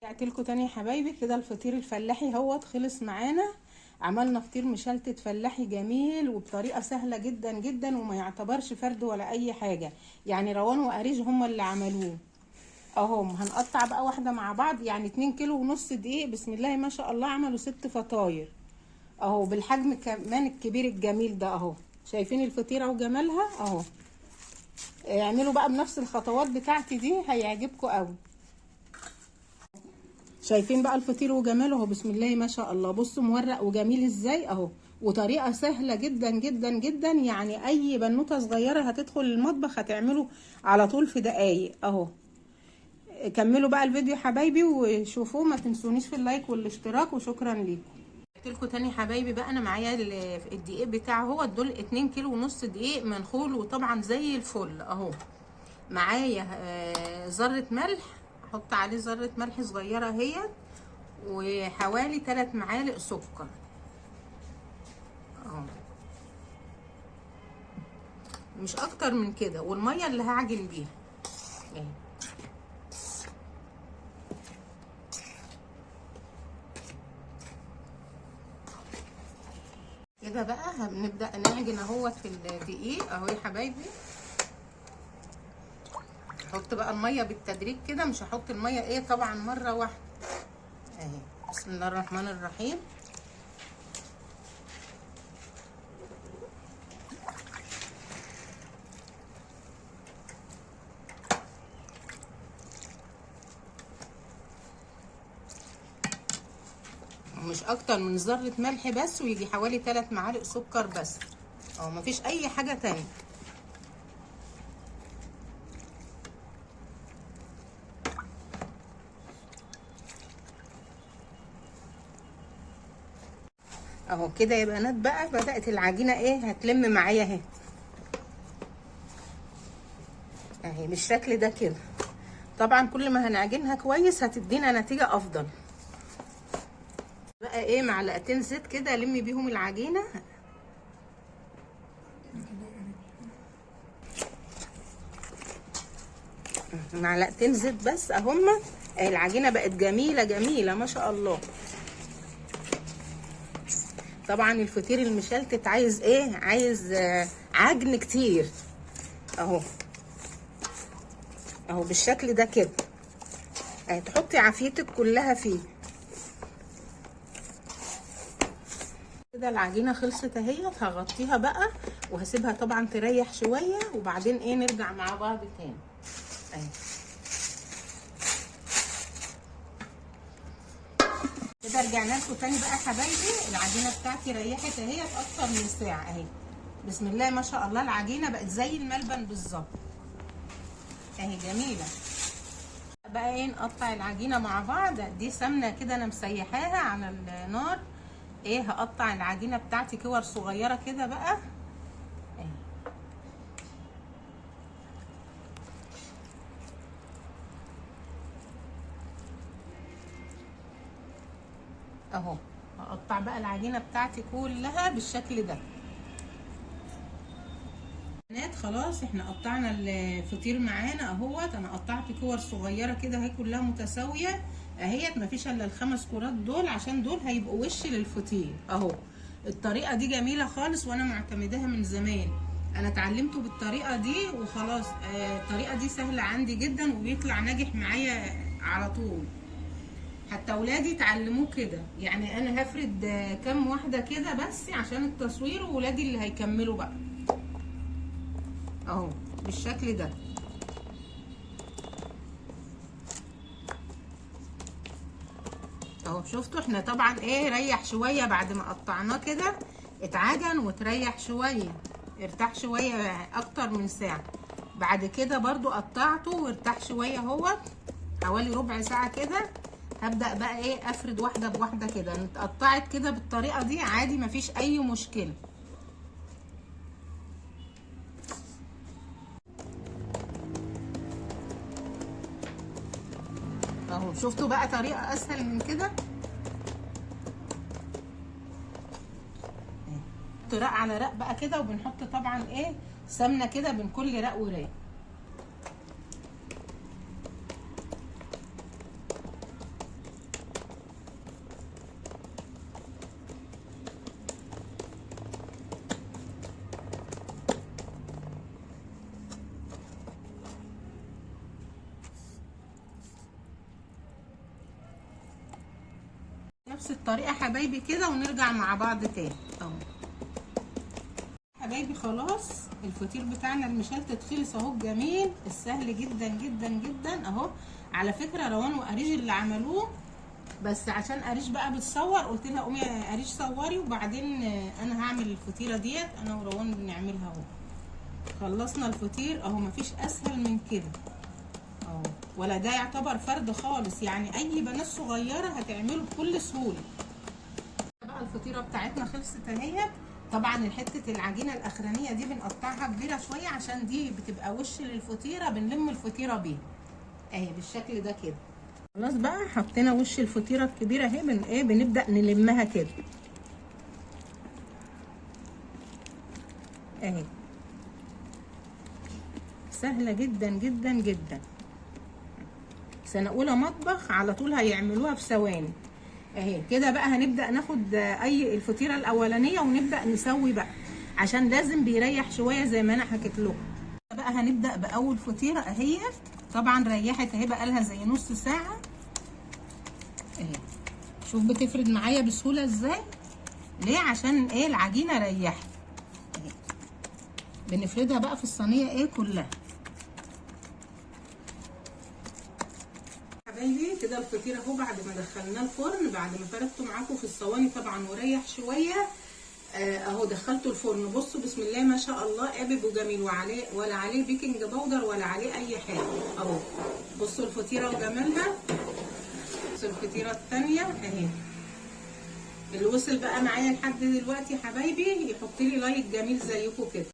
رجعت لكم تاني يا حبايبي. كده الفطير الفلاحي هوت خلص معانا. عملنا فطير مشلتت فلاحي جميل وبطريقه سهله جدا جدا وما يعتبرش فرد ولا اي حاجه. يعني روان وقريش هما اللي عملوه. اهم هنقطع بقى واحده مع بعض، يعني 2 كيلو ونص دقيق. بسم الله ما شاء الله عملوا 6 فطاير اهو، بالحجم كمان الكبير الجميل ده اهو. شايفين الفطيره وجمالها اهو. اعملوا بقى بنفس الخطوات بتاعتي دي هيعجبكم قوي. شايفين بقى الفطير وجماله اهو. بسم الله ما شاء الله. بصوا مورق وجميل ازاي اهو، وطريقه سهله جدا جدا جدا. يعني اي بنوته صغيره هتدخل المطبخ هتعمله على طول في دقايق اهو. كملوا بقى الفيديو حبايبي وشوفوه. ما تنسونيش في اللايك والاشتراك وشكرا ليكم. قلت لكم تاني حبايبي بقى، انا معايا الدقيق بتاعه هو دول 2 كيلو ونص دقيق منخول وطبعا زي الفل اهو. معايا ذره ملح، احط عليه ذره ملح صغيره اهي، وحوالي 3 معالق سكر اهو، مش اكتر من كده. والميه اللي هعجن بيها اهي. كده بقى هنبدا نعجن اهوت في الدقيق اهو يا حبايبي. احط بقى الميه بالتدريج كده، مش هحط الميه ايه طبعا مره واحده اهي. بسم الله الرحمن الرحيم. مش اكتر من ذره ملح بس، ويجي حوالي 3 معالق سكر بس اهو، مفيش اي حاجه تانية. اهو كده يا بنات بقى بدات العجينه ايه هتلم معايا اهي اهي بالشكل ده كده. طبعا كل ما هنعجنها كويس هتدينا نتيجه افضل. بقى ايه معلقتين زيت كده لمي بيهم العجينه. معلقتين زيت بس اهما. العجينه بقت جميله جميله ما شاء الله. طبعا الفطير المشلتت عايز ايه، عايز عجن كتير اهو اهو بالشكل ده كده اهي. تحطي عافيتك كلها فيه كده. العجينه خلصت اهيت. هغطيها بقى وهسيبها طبعا تريح شويه، وبعدين ايه نرجع مع بعض تاني اهي. كده رجعنا لكم تاني بقى حبايبي. العجينه بتاعتي ريحت اهيت اكتر من ساعه اهي. بسم الله ما شاء الله العجينه بقت زي الملبن بالظبط اهي جميله. بقى ايه نقطع العجينه مع بعض. دي سمنه كده انا مسيحاها على النار ايه. هقطع العجينه بتاعتي كور صغيره كده بقى اهي اهو. هقطع بقى العجينه بتاعتي كلها بالشكل ده. خلاص احنا قطعنا الفطير معانا اهوت. انا قطعت كور صغيره كده اهي كلها متساويه اهيت. مفيش الا الخمس كرات دول عشان دول هيبقوا وش للفطير اهو. الطريقه دي جميله خالص وانا معتمداها من زمان. انا اتعلمته بالطريقه دي وخلاص. الطريقه دي سهله عندي جدا وبيطلع ناجح معايا على طول. حتى اولادي اتعلموه كده. يعني انا هفرد كام واحده كده بس عشان التصوير، وولادي اللي هيكملوا بقى اهو بالشكل ده اهو. شفتوا احنا طبعا ايه ريح شويه بعد ما قطعناه كده. اتعجن وتريح شويه، ارتاح شويه اكتر من ساعه. بعد كده برضو قطعته وارتاح شويه اهوت حوالي ربع ساعه كده. هبدا بقى ايه افرد واحده بواحده كده. اتقطعت كده بالطريقه دي عادي مفيش اي مشكله اهو. شفتوا بقى طريقه اسهل من كده. رق على رق بقى كده، وبنحط طبعا ايه سمنه كده بين كل رق ورق. نفس الطريقه حبايبي كده ونرجع مع بعض تاني اهو. حبايبي خلاص الفطير بتاعنا المشلتت خلص اهو، الجميل السهل جدا جدا جدا اهو. على فكره روان وقريش اللي عملوه، بس عشان قريش بقى بتصور قلت لها قومي يا قريش صوري، وبعدين انا هعمل الفطيره ديت انا وروان بنعملها اهو. خلصنا الفطير اهو، مفيش اسهل من كده اهو، ولا ده يعتبر فرد خالص، يعني اي بنات صغيره هتعمله بكل سهوله. بقى الفطيره بتاعتنا خلصت اهي. طبعا حته العجينه الاخرانيه دي بنقطعها كبيره شويه عشان دي بتبقى وش للفطيره، بنلم الفطيره بيها اهي بالشكل ده كده. خلاص بقى حطينا وش الفطيره الكبيره اهي، بنبدا نلمها كده اهي. سهله جدا جدا جدا، سنه اولى مطبخ على طول هيعملوها في ثواني اهي كده. بقى هنبدا ناخد الفطيره الاولانيه ونبدا نسوي بقى، عشان لازم بيريح شويه زي ما انا حكيت لكم. بقى هنبدا باول فطيره اهي، طبعا ريحت اهي بقى لها زي نص ساعه اهي. شوف بتفرد معايا بسهوله ازاي، ليه؟ عشان ايه؟ العجينه ريحت اهي. بنفردها بقى في الصينيه ايه كلها حبايبي كده. الفطير اهو بعد ما دخلناه الفرن، بعد ما فردته معاكم في الصواني طبعا وريح شويه اهو دخلته الفرن. بصوا بسم الله ما شاء الله، قابب وجميل، وعليه ولا عليه بيكنج باودر ولا عليه اي حاجه اهو. بصوا الفطيره وجمالها. بصوا الفطيره الثانيه اهي. اللي وصل بقى معايا لحد دلوقتي حبايبي يحط لي لايك جميل زيكم كده.